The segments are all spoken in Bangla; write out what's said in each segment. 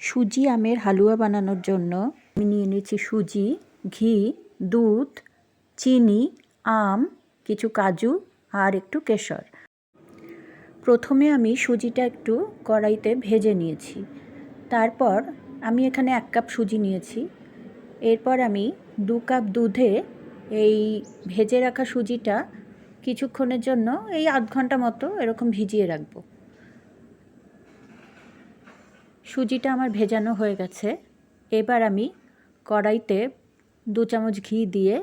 সুজি আমের হালুয়া বানানোর জন্য আমি নিয়ে নিয়েছি সুজি, ঘি, দুধ, চিনি, আম, কিছু কাজু আর একটু কেশর। প্রথমে আমি সুজিটা একটু কড়াইতে ভেজে নিয়েছি। তারপর আমি এখানে 1 কাপ সুজি নিয়েছি। এরপর আমি 2 কাপ দুধে এই ভেজে রাখা সুজিটা কিছুক্ষণের জন্য এই আধ ঘন্টা মতো এরকম ভিজিয়ে রাখবো। সুজিটা আমার ভেজানো হয়ে গেছে। এবার আমি কড়াইতে 2 চামচ ঘি দিয়ে,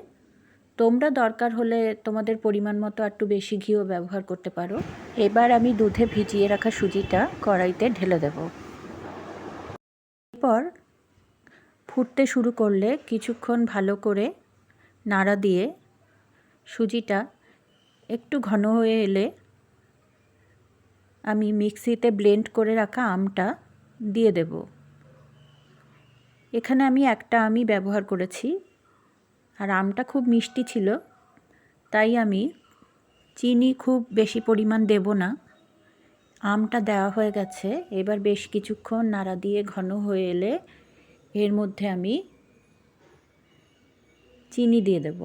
তোমরা দরকার হলে তোমাদের পরিমাণ মতো একটু বেশি ঘিও ব্যবহার করতে পারো। এবার আমি দুধে ভিজিয়ে রাখা সুজিটা কড়াইতে ঢেলে দেব। এরপর ফুটতে শুরু করলে কিছুক্ষণ ভালো করে নাড়া দিয়ে সুজিটা একটু ঘন হয়ে এলে আমি মিক্সিতে ব্লেন্ড করে রাখা আমটা দিয়ে দেব। এখানে আমি একটা আমই ব্যবহার করেছি, আর আমটা খুব মিষ্টি ছিল, তাই আমি চিনি খুব বেশি পরিমাণ দেব না। আমটা দেওয়া হয়ে গেছে। এবার বেশ কিছুক্ষণ নাড়া দিয়ে ঘন হয়ে এলে এর মধ্যে আমি চিনি দিয়ে দেব।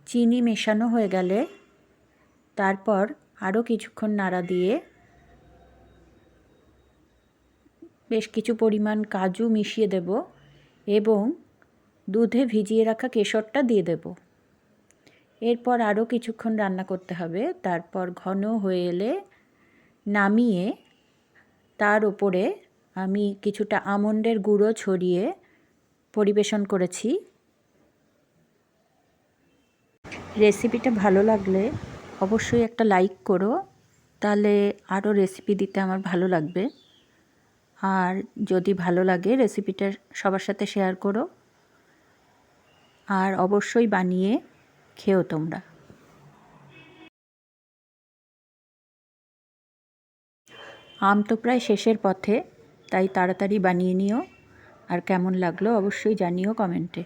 চিনি মেশানো হয়ে গেলে তারপর আরও কিছুক্ষণ নাড়া দিয়ে বেশ কিছু পরিমাণ কাজু মিশিয়ে দেব এবং দুধে ভিজিয়ে রাখা কেশরটা দিয়ে দেব। এরপর আরও কিছুক্ষণ রান্না করতে হবে। তারপর ঘন হয়ে এলে নামিয়ে তার উপরে আমি কিছুটা আমন্ডের গুঁড়ো ছড়িয়ে পরিবেশন করেছি। রেসিপিটা ভালো লাগলে অবশ্যই একটা লাইক করো, তাহলে আরও রেসিপি দিতে আমার ভালো লাগবে। আর যদি ভালো লাগে রেসিপিটা সবার সাথে শেয়ার করো, আর অবশ্যই বানিয়ে খেও তোমরা। আম তো প্রায় শেষের পথে, তাই তাড়াতাড়ি বানিয়ে নিও। আর কেমন লাগলো অবশ্যই জানিও কমেন্টে।